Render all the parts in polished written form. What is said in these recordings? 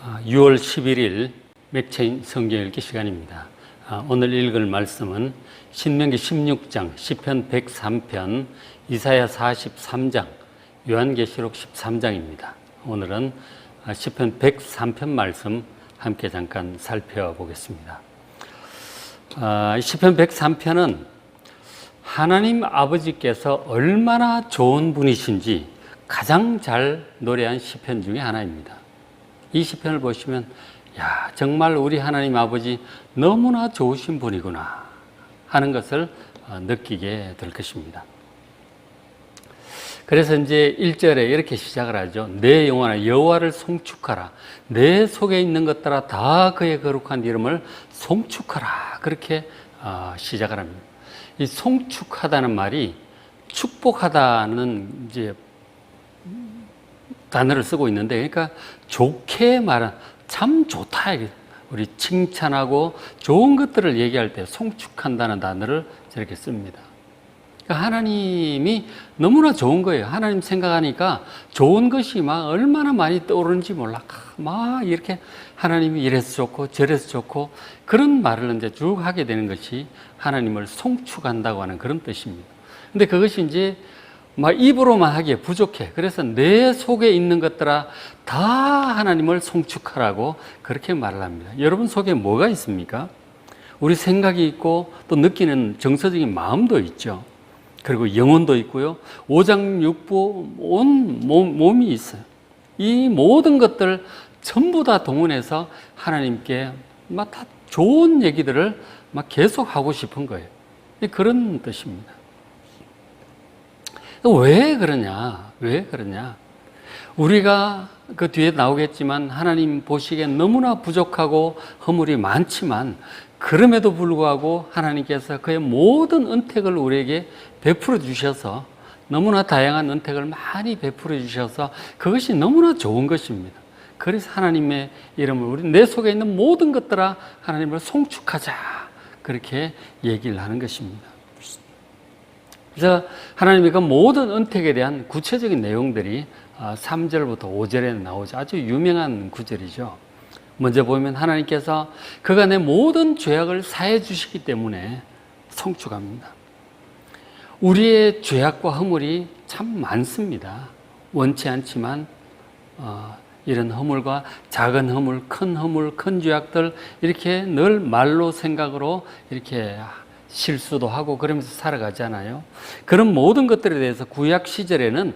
6월 11일 맥체인 성경 읽기 시간입니다. 오늘 읽을 말씀은 신명기 16장, 시편 103편, 이사야 43장, 요한계시록 13장입니다. 오늘은 시편 103편 말씀 함께 잠깐 살펴보겠습니다. 시편 103편은 하나님 아버지께서 얼마나 좋은 분이신지 가장 잘 노래한 시편 중에 하나입니다. 이 시편을 보시면 정말 우리 하나님 아버지 너무나 좋으신 분이구나 하는 것을 느끼게 될 것입니다. 그래서 이제 1절에 이렇게 시작을 하죠. 내 영혼아 여호와를 송축하라. 내 속에 있는 것들아 다 그의 거룩한 이름을 송축하라. 그렇게 시작을 합니다. 이 송축하다는 말이 축복하다는 이제 단어를 쓰고 있는데, 그러니까 좋게 말한 참 좋다. 우리 칭찬하고 좋은 것들을 얘기할 때 송축한다는 단어를 저렇게 씁니다. 그러니까 하나님이 너무나 좋은 거예요. 하나님 생각하니까 좋은 것이 막 얼마나 많이 떠오르는지 몰라. 막 이렇게 하나님이 이래서 좋고 저래서 좋고 그런 말을 이제 쭉 하게 되는 것이 하나님을 송축한다고 하는 그런 뜻입니다. 근데 그것이 이제 막 입으로만 하기에 부족해. 그래서 내 속에 있는 것들아 다 하나님을 송축하라고 그렇게 말을 합니다. 여러분 속에 뭐가 있습니까? 우리 생각이 있고 또 느끼는 정서적인 마음도 있죠. 그리고 영혼도 있고요. 오장육부 온 몸이 있어요. 이 모든 것들 전부 다 동원해서 하나님께 막 다 좋은 얘기들을 막 계속 하고 싶은 거예요. 그런 뜻입니다. 왜 그러냐? 왜 그러냐? 우리가 그 뒤에 나오겠지만 하나님 보시기에 너무나 부족하고 허물이 많지만 그럼에도 불구하고 하나님께서 그의 모든 은택을 우리에게 베풀어 주셔서 너무나 다양한 은택을 많이 베풀어 주셔서 그것이 너무나 좋은 것입니다. 그래서 하나님의 이름을 우리 내 속에 있는 모든 것들아 하나님을 송축하자 그렇게 얘기를 하는 것입니다. 그래서 하나님의 그 모든 은택에 대한 구체적인 내용들이 3절부터 5절에 나오죠. 아주 유명한 구절이죠. 먼저 보면 하나님께서 그가 내 모든 죄악을 사해 주시기 때문에 송축합니다. 우리의 죄악과 허물이 참 많습니다. 원치 않지만 이런 허물과 작은 허물, 큰 죄악들 이렇게 늘 말로 생각으로 이렇게 실수도 하고 그러면서 살아가잖아요. 그런 모든 것들에 대해서 구약 시절에는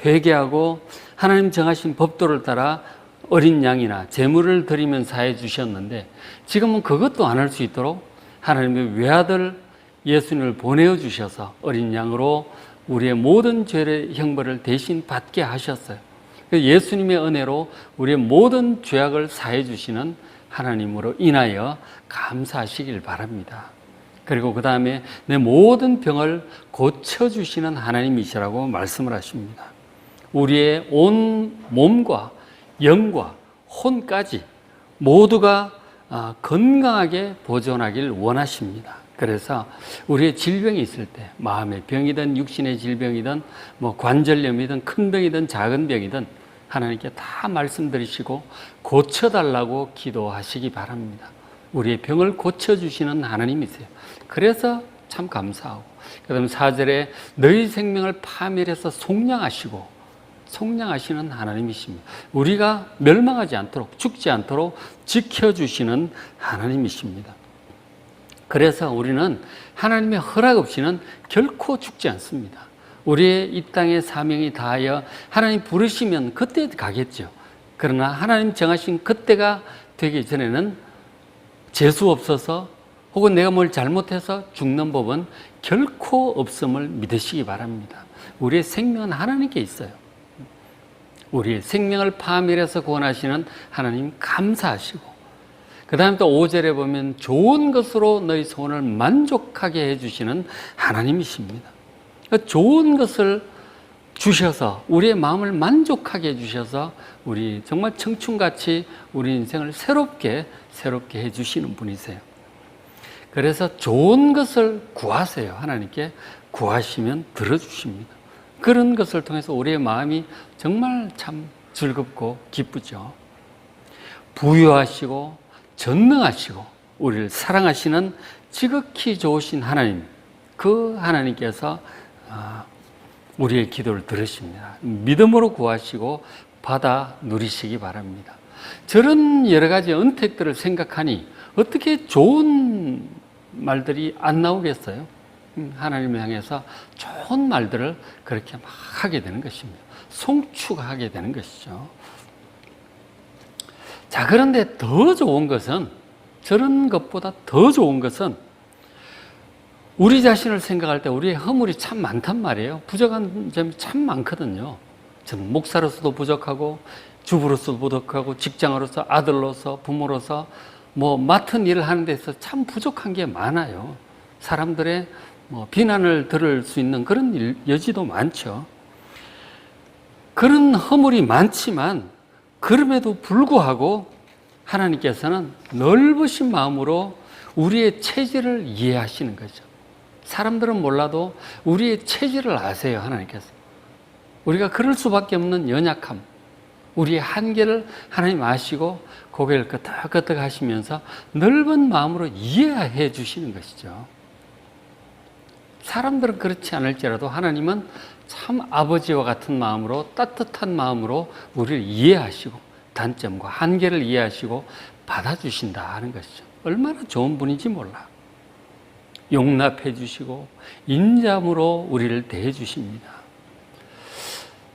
회개하고 하나님 정하신 법도를 따라 어린 양이나 제물을 드리면 사해 주셨는데 지금은 그것도 안 할 수 있도록 하나님의 외아들 예수님을 보내어 주셔서 어린 양으로 우리의 모든 죄의 형벌을 대신 받게 하셨어요. 예수님의 은혜로 우리의 모든 죄악을 사해 주시는 하나님으로 인하여 감사하시길 바랍니다. 그리고 그 다음에 내 모든 병을 고쳐주시는 하나님이시라고 말씀을 하십니다. 우리의 온 몸과 영과 혼까지 모두가 건강하게 보존하길 원하십니다. 그래서 우리의 질병이 있을 때 마음의 병이든 육신의 질병이든 뭐 관절염이든 큰 병이든 작은 병이든 하나님께 다 말씀드리시고 고쳐달라고 기도하시기 바랍니다. 우리의 병을 고쳐주시는 하나님이세요. 그래서 참 감사하고 그 다음에 4절에 너희 생명을 파멸해서 속량하시고 속량하시는 하나님이십니다. 우리가 멸망하지 않도록 죽지 않도록 지켜주시는 하나님이십니다. 그래서 우리는 하나님의 허락 없이는 결코 죽지 않습니다. 우리의 이 땅의 사명이 다하여 하나님 부르시면 그때 가겠죠. 그러나 하나님 정하신 그때가 되기 전에는 재수 없어서 혹은 내가 뭘 잘못해서 죽는 법은 결코 없음을 믿으시기 바랍니다. 우리의 생명은 하나님께 있어요. 우리의 생명을 파멸해서 구원하시는 하나님 감사하시고 그 다음에 또 5절에 보면 좋은 것으로 너희 소원을 만족하게 해주시는 하나님이십니다. 좋은 것을 주셔서 우리의 마음을 만족하게 해주셔서 우리 정말 청춘같이 우리 인생을 새롭게 해주시는 분이세요. 그래서 좋은 것을 구하세요. 하나님께 구하시면 들어주십니다. 그런 것을 통해서 우리의 마음이 정말 참 즐겁고 기쁘죠. 부유하시고 전능하시고 우리를 사랑하시는 지극히 좋으신 하나님, 그 하나님께서 우리의 기도를 들으십니다. 믿음으로 구하시고 받아 누리시기 바랍니다. 저런 여러 가지 은택들을 생각하니 어떻게 좋은 말들이 안 나오겠어요? 하나님을 향해서 좋은 말들을 그렇게 막 하게 되는 것입니다. 송축하게 되는 것이죠. 자, 그런데 더 좋은 것은, 저런 것보다 더 좋은 것은 우리 자신을 생각할 때 우리의 허물이 참 많단 말이에요. 부족한 점이 참 많거든요. 저는 목사로서도 부족하고, 주부로서 부족하고, 직장으로서, 아들로서, 부모로서 맡은 일을 하는 데서 참 부족한 게 많아요. 사람들의 비난을 들을 수 있는 그런 여지도 많죠. 그런 허물이 많지만 그럼에도 불구하고 하나님께서는 넓으신 마음으로 우리의 체질을 이해하시는 거죠. 사람들은 몰라도 우리의 체질을 아세요, 하나님께서. 우리가 그럴 수밖에 없는 연약함, 우리의 한계를 하나님 아시고 고개를 끄덕끄덕 하시면서 넓은 마음으로 이해해 주시는 것이죠. 사람들은 그렇지 않을지라도 하나님은 참 아버지와 같은 마음으로, 따뜻한 마음으로 우리를 이해하시고 단점과 한계를 이해하시고 받아주신다 하는 것이죠. 얼마나 좋은 분인지 몰라. 용납해 주시고 인자함으로 우리를 대해 주십니다.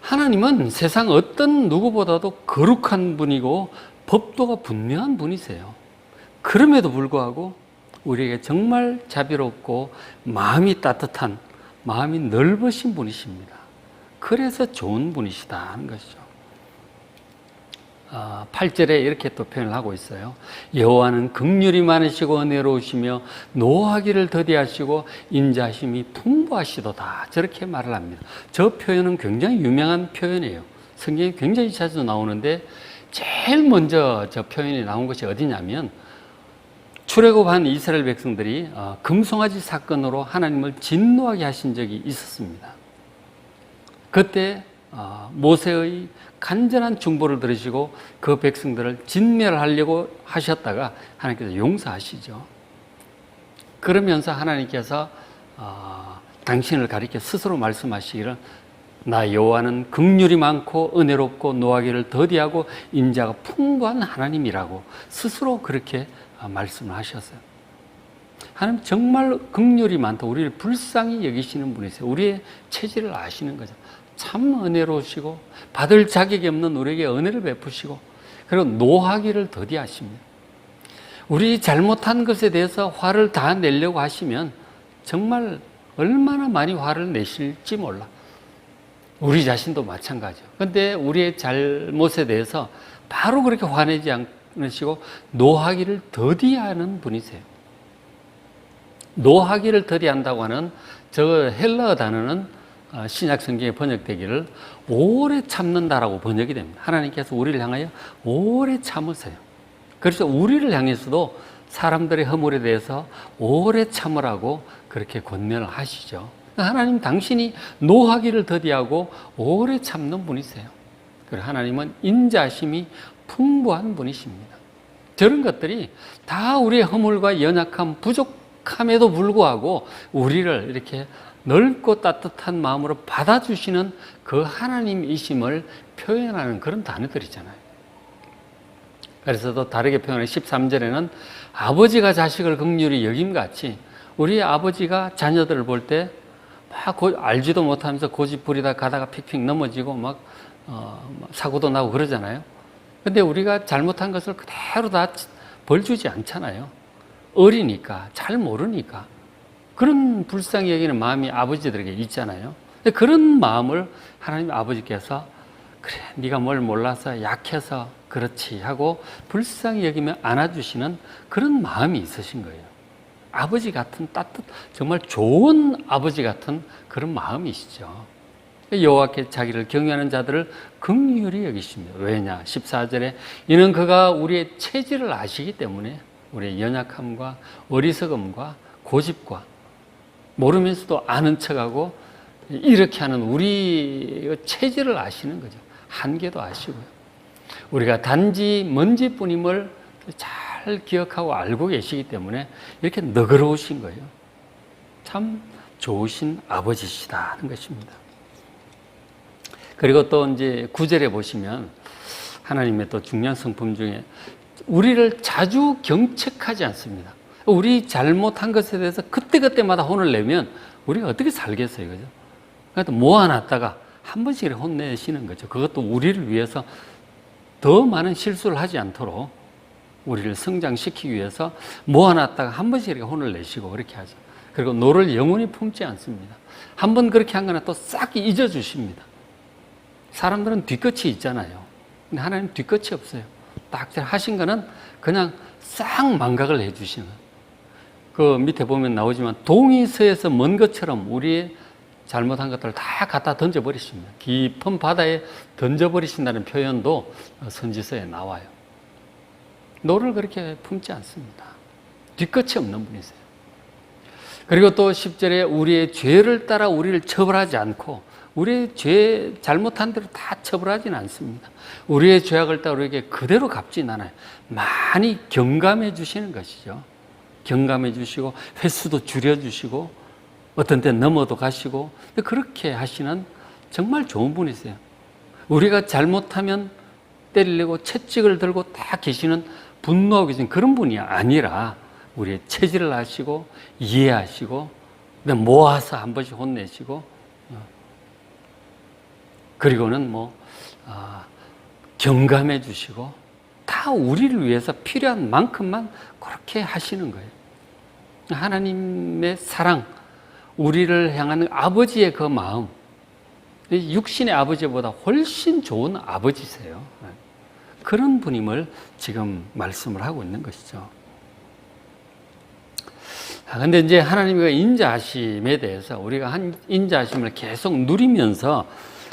하나님은 세상 어떤 누구보다도 거룩한 분이고 법도가 분명한 분이세요. 그럼에도 불구하고 우리에게 정말 자비롭고 마음이 따뜻한, 마음이 넓으신 분이십니다. 그래서 좋은 분이시다 하는 것이죠. 8절에 이렇게 또 표현을 하고 있어요. 여호와는 긍휼이 많으시고 은혜로우시며 노하기를 더디하시고 인자하심이 풍부하시도다. 저렇게 말을 합니다. 저 표현은 굉장히 유명한 표현이에요. 성경에 굉장히 자주 나오는데 제일 먼저 저 표현이 나온 것이 어디냐면 출애굽한 이스라엘 백성들이 금송아지 사건으로 하나님을 진노하게 하신 적이 있었습니다. 그때 모세의 간절한 중보를 들으시고 그 백성들을 진멸하려고 하셨다가 하나님께서 용서하시죠. 그러면서 하나님께서 당신을 가리켜 스스로 말씀하시기를 나 여호와는 긍휼이 많고 은혜롭고 노하기를 더디하고 인자가 풍부한 하나님이라고 스스로 그렇게 말씀을 하셨어요. 하나님 정말 긍휼이 많다. 우리를 불쌍히 여기시는 분이세요. 우리의 체질을 아시는 거죠. 참 은혜로우시고 받을 자격이 없는 우리에게 은혜를 베푸시고 그리고 노하기를 더디하십니다. 우리 잘못한 것에 대해서 화를 다 내려고 하시면 정말 얼마나 많이 화를 내실지 몰라. 우리 자신도 마찬가지죠. 그런데 우리의 잘못에 대해서 바로 그렇게 화내지 않으시고 노하기를 더디하는 분이세요. 노하기를 더디한다고 하는 저 헬라어 단어는 신약 성경에 번역되기를 오래 참는다라고 번역이 됩니다. 하나님께서 우리를 향하여 오래 참으세요. 그래서 우리를 향해서도 사람들의 허물에 대해서 오래 참으라고 그렇게 권면을 하시죠. 하나님 당신이 노하기를 더디하고 오래 참는 분이세요. 그리고 하나님은 인자심이 풍부한 분이십니다. 저런 것들이 다 우리의 허물과 연약함, 부족함에도 불구하고 우리를 이렇게 넓고 따뜻한 마음으로 받아주시는 그 하나님이심을 표현하는 그런 단어들이잖아요. 그래서 또 다르게 표현한 13절에는 아버지가 자식을 긍휼히 여김같이 우리 아버지가 자녀들을 볼 때 막 알지도 못하면서 고집부리다 가다가 픽픽 넘어지고 막 사고도 나고 그러잖아요. 근데 우리가 잘못한 것을 그대로 다 벌 주지 않잖아요. 어리니까, 잘 모르니까. 그런 불쌍히 여기는 마음이 아버지들에게 있잖아요. 그런 마음을 하나님 아버지께서 그래 네가 뭘 몰라서 약해서 그렇지 하고 불쌍히 여기며 안아주시는 그런 마음이 있으신 거예요. 아버지 같은 정말 좋은 아버지 같은 그런 마음이시죠. 여호와께 자기를 경외하는 자들을 긍휼히 여기십니다. 왜냐? 14절에 이는 그가 우리의 체질을 아시기 때문에 우리의 연약함과 어리석음과 고집과 모르면서도 아는 척하고 이렇게 하는 우리 체질을 아시는 거죠. 한계도 아시고요. 우리가 단지 먼지뿐임을 잘 기억하고 알고 계시기 때문에 이렇게 너그러우신 거예요. 참 좋으신 아버지시다 하는 것입니다. 그리고 또 이제 9절에 보시면 하나님의 또 중요한 성품 중에 우리를 자주 경책하지 않습니다. 우리 잘못한 것에 대해서 그때그때마다 혼을 내면 우리가 어떻게 살겠어요, 그죠? 그러니까 모아놨다가 한 번씩 혼내시는 거죠. 그것도 우리를 위해서 더 많은 실수를 하지 않도록 우리를 성장시키기 위해서 모아놨다가 한 번씩 이렇게 혼을 내시고 그렇게 하죠. 그리고 노를 영원히 품지 않습니다. 한 번 그렇게 한 거나 또 싹 잊어주십니다. 사람들은 뒤끝이 있잖아요. 근데 하나님 뒤끝이 없어요. 딱 하신 거는 그냥 싹 망각을 해주시는. 그 밑에 보면 나오지만 동이서에서 먼 것처럼 우리의 잘못한 것들을 다 갖다 던져버리십니다. 깊은 바다에 던져버리신다는 표현도 선지서에 나와요. 노를 그렇게 품지 않습니다. 뒤끝이 없는 분이세요. 그리고 또 10절에 우리의 죄를 따라 우리를 처벌하지 않고 우리의 죄 잘못한 대로 다 처벌하지는 않습니다. 우리의 죄악을 따라 우리에게 그대로 갚진 않아요. 많이 경감해 주시는 것이죠. 경감해 주시고 횟수도 줄여 주시고 어떤 때 넘어도 가시고 그렇게 하시는 정말 좋은 분이세요. 우리가 잘못하면 때리려고 채찍을 들고 다 계시는 분노하고 계신 그런 분이 아니라 우리의 체질을 아시고 이해하시고 모아서 한 번씩 혼내시고 그리고는 경감해 주시고 다 우리를 위해서 필요한 만큼만 그렇게 하시는 거예요. 하나님의 사랑, 우리를 향하는 아버지의 그 마음, 육신의 아버지보다 훨씬 좋은 아버지세요. 그런 분임을 지금 말씀을 하고 있는 것이죠. 그런데 이제 하나님의 인자하심에 대해서 우리가 한 인자하심을 계속 누리면서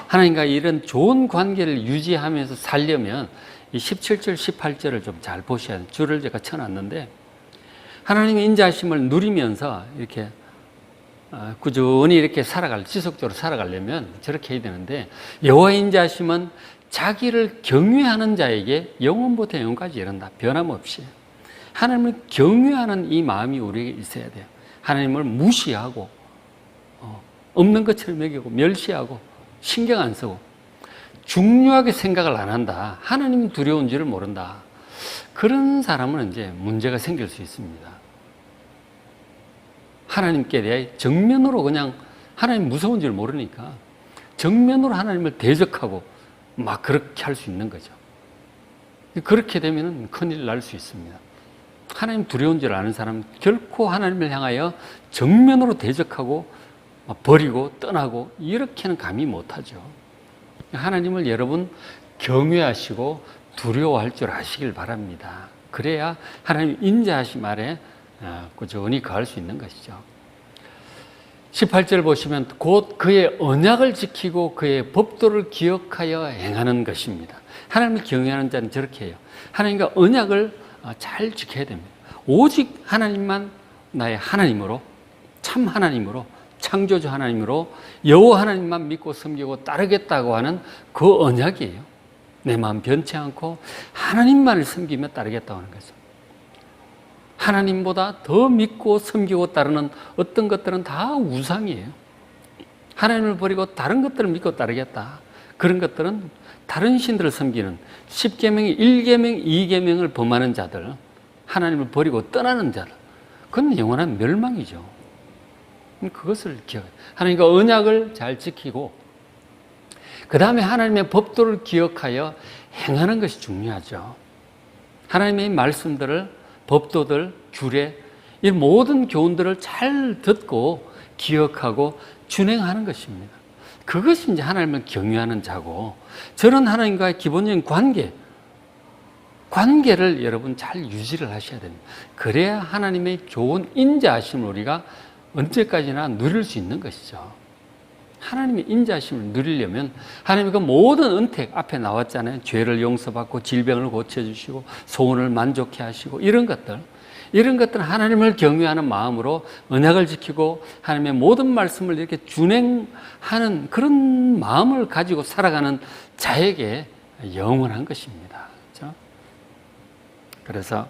하나님과 이런 좋은 관계를 유지하면서 살려면 이 17절, 18절을 좀 잘 보셔야 돼요. 줄을 제가 쳐놨는데 하나님의 인자하심을 누리면서 이렇게 꾸준히 이렇게 지속적으로 살아가려면 저렇게 해야 되는데 여호와의 인자하심은 자기를 경외하는 자에게 영원부터 영원까지 이른다. 변함없이. 하나님을 경외하는 이 마음이 우리에게 있어야 돼요. 하나님을 무시하고 없는 것처럼 여기고 멸시하고 신경 안 쓰고 중요하게 생각을 안 한다. 하나님이 두려운 줄을 모른다. 그런 사람은 이제 문제가 생길 수 있습니다. 하나님께 대해 정면으로 그냥 하나님 무서운 줄 모르니까 정면으로 하나님을 대적하고 막 그렇게 할 수 있는 거죠. 그렇게 되면 큰일 날 수 있습니다. 하나님 두려운 줄 아는 사람은 결코 하나님을 향하여 정면으로 대적하고 버리고 떠나고 이렇게는 감히 못하죠. 하나님을 여러분 경외하시고 두려워할 줄 아시길 바랍니다. 그래야 하나님 인자하심 아래 꾸준히 거할 수 있는 것이죠. 18절 보시면 곧 그의 언약을 지키고 그의 법도를 기억하여 행하는 것입니다. 하나님을 경외하는 자는 저렇게 해요. 하나님과 언약을 잘 지켜야 됩니다. 오직 하나님만 나의 하나님으로, 참 하나님으로, 창조주 하나님으로 여호와 하나님만 믿고 섬기고 따르겠다고 하는 그 언약이에요. 내 마음 변치 않고 하나님만을 섬기며 따르겠다고 하는 거죠. 하나님보다 더 믿고 섬기고 따르는 어떤 것들은 다 우상이에요. 하나님을 버리고 다른 것들을 믿고 따르겠다. 그런 것들은 다른 신들을 섬기는 10계명, 1계명, 2계명을 범하는 자들, 하나님을 버리고 떠나는 자들, 그건 영원한 멸망이죠. 그것을 기억해요. 하나님과 언약을 잘 지키고 그 다음에 하나님의 법도를 기억하여 행하는 것이 중요하죠. 하나님의 말씀들을, 법도들, 규례, 이 모든 교훈들을 잘 듣고 기억하고 준행하는 것입니다. 그것이 이제 하나님을 경외하는 자고, 저런 하나님과의 기본적인 관계를 여러분 잘 유지를 하셔야 됩니다. 그래야 하나님의 좋은 인자하심을 우리가 언제까지나 누릴 수 있는 것이죠. 하나님의 인자하심을 누리려면 하나님의 그 모든 은택 앞에 나왔잖아요. 죄를 용서받고 질병을 고쳐주시고 소원을 만족해 하시고 이런 것들은 하나님을 경외하는 마음으로 언약을 지키고 하나님의 모든 말씀을 이렇게 준행하는 그런 마음을 가지고 살아가는 자에게 영원한 것입니다. 그렇죠? 그래서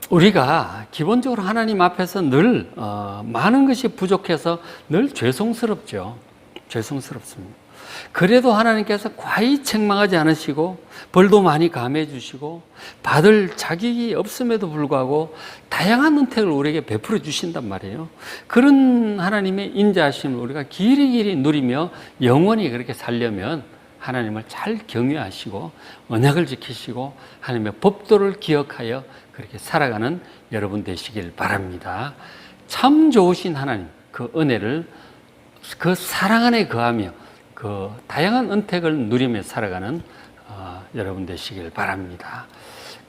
우리가 기본적으로 하나님 앞에서 늘 많은 것이 부족해서 늘 죄송스럽죠. 죄송스럽습니다. 그래도 하나님께서 과히 책망하지 않으시고 벌도 많이 감해 주시고 받을 자격이 없음에도 불구하고 다양한 은택을 우리에게 베풀어 주신단 말이에요. 그런 하나님의 인자하심을 우리가 길이길이 누리며 영원히 그렇게 살려면 하나님을 잘 경외하시고 언약을 지키시고 하나님의 법도를 기억하여 그렇게 살아가는 여러분 되시길 바랍니다. 참 좋으신 하나님, 그 은혜를 그 사랑 안에 거하며 그 다양한 은택을 누리며 살아가는 여러분 되시길 바랍니다.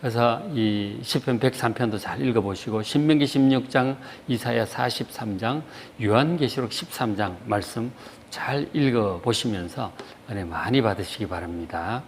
그래서 이 시편 103편도 잘 읽어보시고 신명기 16장, 이사야 43장, 요한계시록 13장 말씀 잘 읽어보시면서 은혜 많이 받으시기 바랍니다.